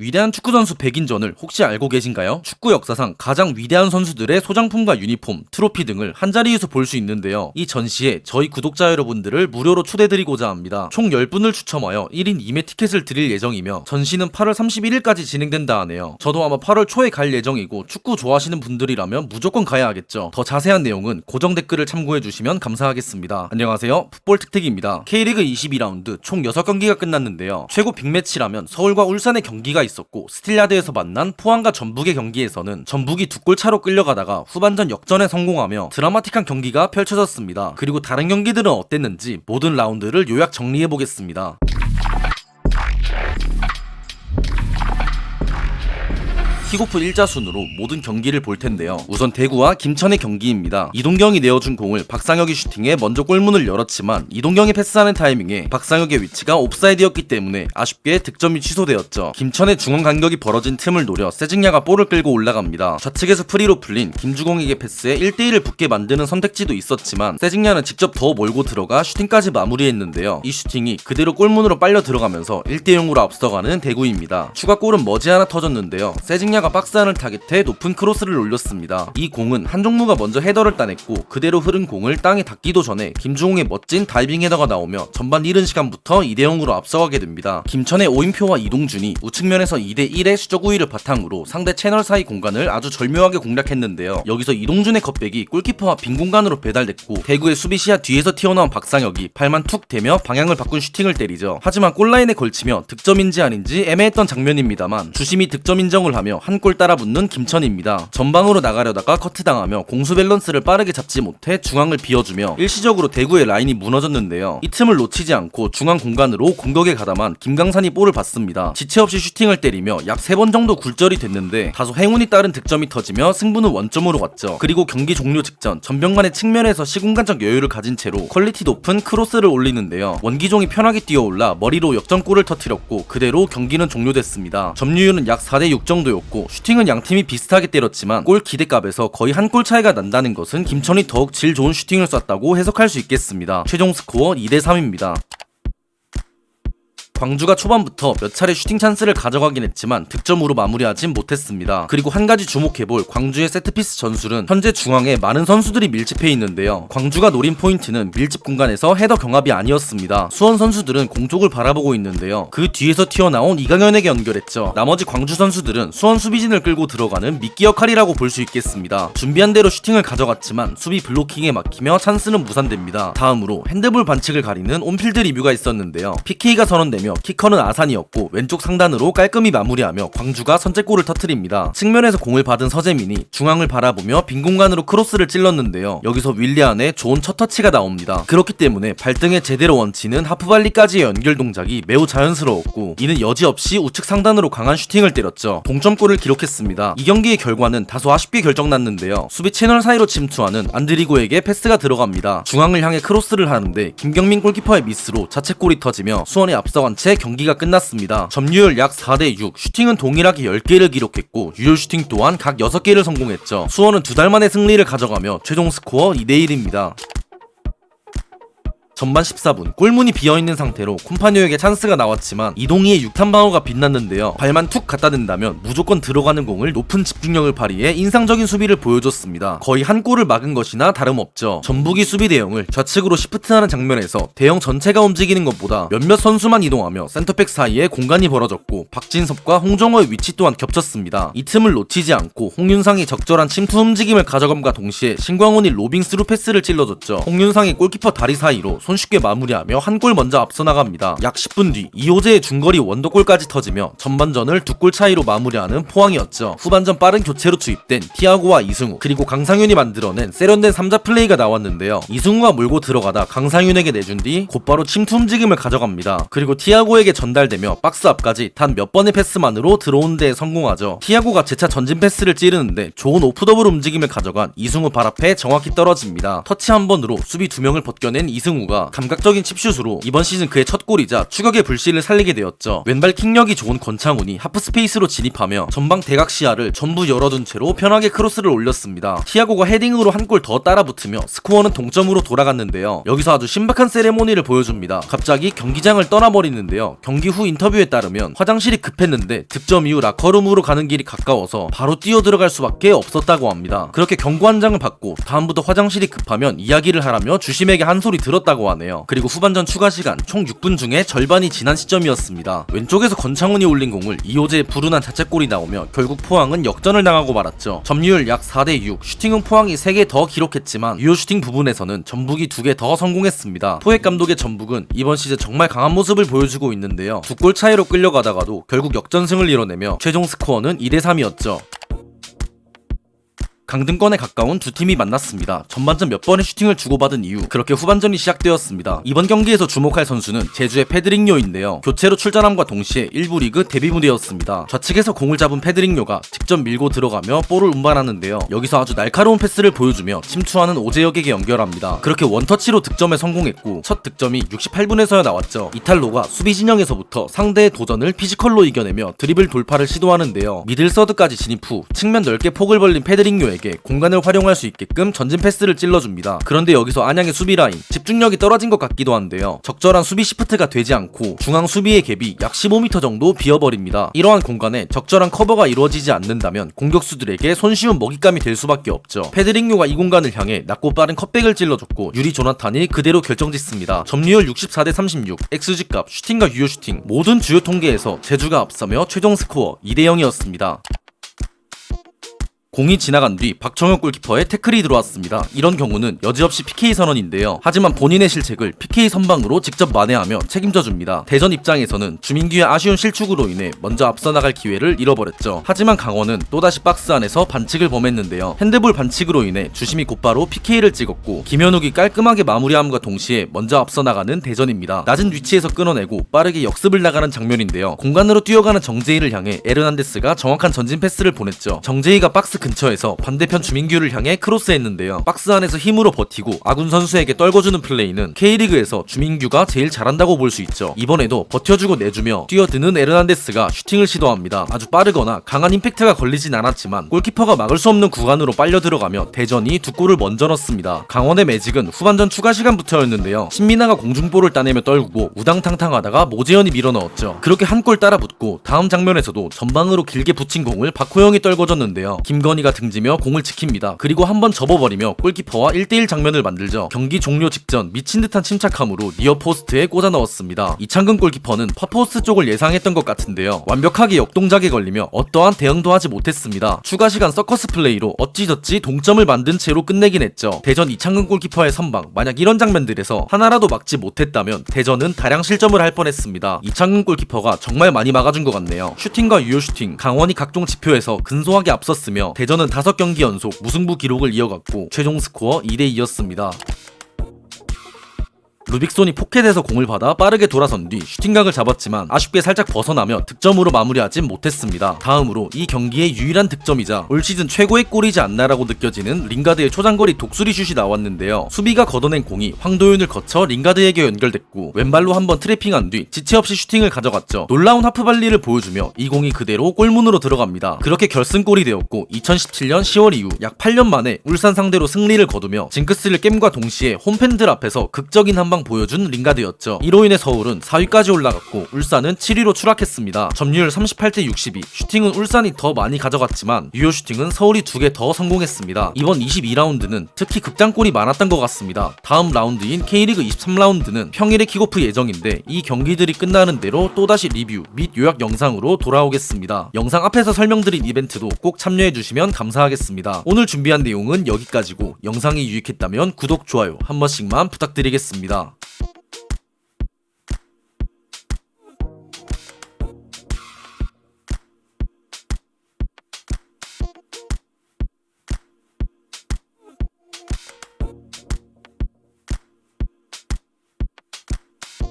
위대한 축구선수 100인전을 혹시 알고 계신가요? 축구 역사상 가장 위대한 선수들의 소장품과 유니폼, 트로피 등을 한자리에서 볼 수 있는데요. 이 전시에 저희 구독자 여러분들을 무료로 초대드리고자 합니다. 총 10분을 추첨하여 1인 2매 티켓을 드릴 예정이며 전시는 8월 31일까지 진행된다 하네요. 저도 아마 8월 초에 갈 예정이고 축구 좋아하시는 분들이라면 무조건 가야 하겠죠. 더 자세한 내용은 고정 댓글을 참고해주시면 감사하겠습니다. 안녕하세요, 풋볼 특특입니다. K리그 22라운드 총 6경기가 끝났는데요. 최고 빅매치라면 서울과 울산의 경기가 있었고, 스틸야드에서 만난 포항과 전북의 경기에서는 전북이 2골 차로 끌려가다가 후반전 역전에 성공하며 드라마틱한 경기가 펼쳐졌습니다. 그리고 다른 경기들은 어땠는지 모든 라운드를 요약 정리해보겠습니다. 킥오프 1자순으로 모든 경기를 볼 텐데요. 우선 대구와 김천의 경기입니다. 이동경이 내어준 공을 박상혁이 슈팅해 먼저 골문을 열었지만 이동경이 패스하는 타이밍에 박상혁의 위치가 옵사이드였기 때문에 아쉽게 득점이 취소되었죠. 김천의 중원 간격이 벌어진 틈을 노려 세징야가 볼을 끌고 올라갑니다. 좌측에서 프리로 풀린 김주공에게 패스에 1대1을 붙게 만드는 선택지도 있었지만 세징야는 직접 더 몰고 들어가 슈팅까지 마무리했는데요. 이 슈팅이 그대로 골문으로 빨려 들어가면서 1대0으로 앞서가는 대구입니다. 추가골은 머지않아 터졌는데요. 세징야 가 박스 안을 타겟해 높은 크로스를 올렸습니다. 이 공은 한종무가 먼저 헤더를 따냈고 그대로 흐른 공을 땅에 닿기도 전에 김주홍의 멋진 다이빙 헤더가 나오며 전반 이른 시간부터 2대0으로 앞서가게 됩니다. 김천의 오인표와 이동준이 우측면에서 2대1의 수적 우위를 바탕으로 상대 채널 사이 공간을 아주 절묘하게 공략했는데요. 여기서 이동준의 컷백이 골키퍼와 빈 공간으로 배달됐고 대구의 수비시야 뒤에서 튀어나온 박상혁이 발만 툭 대며 방향을 바꾼 슈팅을 때리죠. 하지만 골라인에 걸치며 득점인지 아닌지 애매했던 장면입니다만 주심이 득점 인정을 하며 한 골 따라 붙는 김천입니다. 전방으로 나가려다가 커트당하며 공수 밸런스를 빠르게 잡지 못해 중앙을 비워주며 일시적으로 대구의 라인이 무너졌는데요. 이 틈을 놓치지 않고 중앙 공간으로 공격에 가담한 김강산이 볼을 받습니다. 지체 없이 슈팅을 때리며 약 3번 정도 굴절이 됐는데 다소 행운이 따른 득점이 터지며 승부는 원점으로 갔죠. 그리고 경기 종료 직전 전병관의 측면에서 시공간적 여유를 가진 채로 퀄리티 높은 크로스를 올리는데요. 원기종이 편하게 뛰어올라 머리로 역전골을 터뜨렸고 그대로 경기는 종료됐습니다. 점유율은 약 4대6 정도였고 슈팅은 양팀이 비슷하게 때렸지만 골 기대값에서 거의 한 골 차이가 난다는 것은 김천이 더욱 질 좋은 슈팅을 쐈다고 해석할 수 있겠습니다. 최종 스코어 2대3입니다. 광주가 초반부터 몇 차례 슈팅 찬스를 가져가긴 했지만 득점으로 마무리하진 못했습니다. 그리고 한 가지 주목해볼 광주의 세트피스 전술은 현재 중앙에 많은 선수들이 밀집해 있는데요. 광주가 노린 포인트는 밀집 공간에서 헤더 경합이 아니었습니다. 수원 선수들은 공쪽을 바라보고 있는데요. 그 뒤에서 튀어나온 이강현에게 연결했죠. 나머지 광주 선수들은 수원 수비진을 끌고 들어가는 미끼 역할이라고 볼 수 있겠습니다. 준비한 대로 슈팅을 가져갔지만 수비 블로킹에 막히며 찬스는 무산됩니다. 다음으로 핸드볼 반칙을 가리는 온필드 리뷰가 있었는데요. PK가 선언되며 키커는 아산이었고 왼쪽 상단으로 깔끔히 마무리하며 광주가 선제골을 터뜨립니다. 측면에서 공을 받은 서재민이 중앙을 바라보며 빈 공간으로 크로스를 찔렀는데요. 여기서 윌리안의 좋은 첫 터치가 나옵니다. 그렇기 때문에 발등에 제대로 얹히는 하프발리까지의 연결 동작이 매우 자연스러웠고 이는 여지없이 우측 상단으로 강한 슈팅을 때렸죠. 동점골을 기록했습니다. 이 경기의 결과는 다소 아쉽게 결정났는데요. 수비 채널 사이로 침투하는 안드리고에게 패스가 들어갑니다. 중앙을 향해 크로스를 하는데 김경민 골키퍼의 미스로 자책골이 터지며 수원이 앞서간 채 경기가 끝났습니다. 점유율 약 4대6, 슈팅은 동일하게 10개를 기록했고 유효 슈팅 또한 각 6개를 성공했죠. 수원은 2달 만에 승리를 가져가며 최종 스코어 2대1입니다. 전반 14분 골문이 비어있는 상태로 콤파니오에게 찬스가 나왔지만 이동희의 6탄 방어가 빛났는데요. 발만 툭 갖다 댄다면 무조건 들어가는 공을 높은 집중력을 발휘해 인상적인 수비를 보여줬습니다. 거의 한 골을 막은 것이나 다름없죠. 전북이 수비 대형을 좌측으로 시프트하는 장면에서 대형 전체가 움직이는 것보다 몇몇 선수만 이동하며 센터백 사이에 공간이 벌어졌고 박진섭과 홍정호의 위치 또한 겹쳤습니다. 이 틈을 놓치지 않고 홍윤상이 적절한 침투 움직임을 가져감과 동시에 신광훈이 로빙 스루 패스를 찔러줬죠. 홍윤상이 골키퍼 다리 사이로 손쉽게 마무리하며 한 골 먼저 앞서 나갑니다. 약 10분 뒤 이호재의 중거리 원더골까지 터지며 전반전을 2골 차이로 마무리하는 포항이었죠. 후반전 빠른 교체로 투입된 티아고와 이승우 그리고 강상윤이 만들어낸 세련된 3자 플레이가 나왔는데요. 이승우가 몰고 들어가다 강상윤에게 내준 뒤 곧바로 침투 움직임을 가져갑니다. 그리고 티아고에게 전달되며 박스 앞까지 단 몇 번의 패스만으로 들어오는 데 성공하죠. 티아고가 재차 전진 패스를 찌르는데 좋은 오프더블 움직임을 가져간 이승우 발 앞에 정확히 떨어집니다. 터치 한 번으로 수비 2명을 벗겨낸 이승우가 페드링요가 감각적인 칩슛으로 이번 시즌 그의 첫 골이자 추격의 불씨를 살리게 되었죠. 왼발 킥력이 좋은 권창훈이 하프스페이스로 진입하며 전방 대각 시야를 전부 열어둔 채로 편하게 크로스를 올렸습니다. 티아고가 헤딩으로 한 골 더 따라붙으며 스코어는 동점으로 돌아갔는데요. 여기서 아주 신박한 세레모니를 보여줍니다. 갑자기 경기장을 떠나버리는데요. 경기 후 인터뷰에 따르면 화장실이 급했는데 득점 이후 라커룸으로 가는 길이 가까워서 바로 뛰어 들어갈 수밖에 없었다고 합니다. 그렇게 경고 한 장을 받고 다음부터 화장실이 급하면 이야기를 하라며 주심에게 한 소리 들었다고 하네요. 그리고 후반전 추가 시간 총 6분 중에 절반이 지난 시점이었습니다. 왼쪽에서 권창훈이 올린 공을 이호재의 불운한 자책골이 나오며 결국 포항은 역전을 당하고 말았죠. 점유율 약 4대6, 슈팅은 포항이 3개 더 기록했지만 유효 슈팅 부분에서는 전북이 2개 더 성공했습니다. 포획 감독의 전북은 이번 시즌 정말 강한 모습을 보여주고 있는데요. 2골 차이로 끌려가다가도 결국 역전승을 이뤄내며 최종 스코어는 2대3이었죠. 강등권에 가까운 두 팀이 만났습니다. 전반전 몇 번의 슈팅을 주고받은 이후 그렇게 후반전이 시작되었습니다. 이번 경기에서 주목할 선수는 제주의 페드링요인데요. 교체로 출전함과 동시에 1부 리그 데뷔 무대였습니다. 좌측에서 공을 잡은 페드링요가 직접 밀고 들어가며 볼을 운반하는데요. 여기서 아주 날카로운 패스를 보여주며 침투하는 오재혁에게 연결합니다. 그렇게 원터치로 득점에 성공했고 첫 득점이 68분에서야 나왔죠. 이탈로가 수비 진영에서부터 상대의 도전을 피지컬로 이겨내며 드리블 돌파를 시도하는데요. 미들 서드까지 진입 후 측면 넓게 폭을 벌린 페드링요에 공간을 활용할 수 있게끔 전진 패스를 찔러줍니다. 그런데 여기서 안양의 수비 라인 집중력이 떨어진 것 같기도 한데요. 적절한 수비 시프트가 되지 않고 중앙 수비의 갭이 약 15m 정도 비어버립니다. 이러한 공간에 적절한 커버가 이루어지지 않는다면 공격수들에게 손쉬운 먹잇감이 될 수밖에 없죠. 페드링요가 이 공간을 향해 낮고 빠른 컷백을 찔러줬고 유리 조나탄이 그대로 결정짓습니다. 점유율 64대36, XG값, 슈팅과 유효 슈팅 모든 주요 통계에서 제주가 앞서며 최종 스코어 2대0이었습니다. 공이 지나간 뒤 박청혁 골키퍼의 태클이 들어왔습니다. 이런 경우는 여지없이 PK 선언인데요. 하지만 본인의 실책을 PK 선방으로 직접 만회하며 책임져줍니다. 대전 입장에서는 주민규의 아쉬운 실축으로 인해 먼저 앞서 나갈 기회를 잃어버렸죠. 하지만 강원은 또다시 박스 안에서 반칙을 범했는데요. 핸드볼 반칙으로 인해 주심이 곧바로 PK를 찍었고 김현욱이 깔끔하게 마무리함과 동시에 먼저 앞서 나가는 대전입니다. 낮은 위치에서 끊어내고 빠르게 역습을 나가는 장면인데요. 공간으로 뛰어가는 정재희를 향해 에르난데스가 정확한 전진 패스를 보냈죠. 정재희가 박스 근처에서 반대편 주민규를 향해 크로스했는데요. 박스 안에서 힘으로 버티고 아군 선수에게 떨궈주는 플레이는 K리그에서 주민규가 제일 잘한다고 볼 수 있죠. 이번에도 버텨주고 내주며 뛰어드는 에르난데스가 슈팅을 시도합니다. 아주 빠르거나 강한 임팩트가 걸리진 않았지만 골키퍼가 막을 수 없는 구간으로 빨려 들어가며 대전이 두 골을 먼저 넣습니다. 강원의 매직은 후반전 추가 시간부터였는데요. 신민아가 공중볼을 따내며 떨구고 우당탕탕하다가 모재현이 밀어넣었죠. 그렇게 한 골 따라 붙고 다음 장면에서도 전방으로 길게 붙인 공을 박호영이 떨궈줬는데요. 김건희가 등지며 공을 지킵니다. 그리고 한번 접어버리며 골키퍼와 1대1 장면을 만들죠. 경기 종료 직전 미친 듯한 침착함으로 니어 포스트에 꽂아 넣었습니다. 이창근 골키퍼는 파포스트 쪽을 예상했던 것 같은데요. 완벽하게 역동작에 걸리며 어떠한 대응도 하지 못했습니다. 추가 시간 서커스 플레이로 어찌저찌 동점을 만든 채로 끝내긴 했죠. 대전 이창근 골키퍼의 선방, 만약 이런 장면들에서 하나라도 막지 못했다면 대전은 다량 실점을 할 뻔했습니다. 이창근 골키퍼가 정말 많이 막아준 것 같네요. 슈팅과 유효 슈팅, 강원이 각종 지표에서 근소하게 앞섰으며 대전은 5경기 연속 무승부 기록을 이어갔고 최종 스코어 2대2였습니다. 루빅손이 포켓에서 공을 받아 빠르게 돌아선 뒤 슈팅각을 잡았지만 아쉽게 살짝 벗어나며 득점으로 마무리하진 못했습니다. 다음으로 이 경기의 유일한 득점이자 올 시즌 최고의 골이지 않나라고 느껴지는 링가드의 초장거리 독수리 슛이 나왔는데요. 수비가 걷어낸 공이 황도윤을 거쳐 링가드에게 연결됐고 왼발로 한번 트래핑한 뒤 지체 없이 슈팅을 가져갔죠. 놀라운 하프발리를 보여주며 이 공이 그대로 골문으로 들어갑니다. 그렇게 결승골이 되었고 2017년 10월 이후 약 8년 만에 울산 상대로 승리를 거두며 징크스를 깸과 동시에 홈팬들 앞에서 극적인 한방 보여준 링가드였죠. 이로 인해 서울은 4위까지 올라갔고 울산은 7위로 추락했습니다. 점유율 38대62, 슈팅은 울산이 더 많이 가져갔지만 유효 슈팅은 서울이 2개 더 성공했습니다. 이번 22라운드는 특히 극장골이 많았던 것 같습니다. 다음 라운드인 K리그 23라운드는 평일에 킥오프 예정인데 이 경기들이 끝나는 대로 또다시 리뷰 및 요약 영상으로 돌아오겠습니다. 영상 앞에서 설명드린 이벤트도 꼭 참여해주시면 감사하겠습니다. 오늘 준비한 내용은 여기까지고 영상이 유익했다면 구독, 좋아요 한 번씩만 부탁드리겠습니다.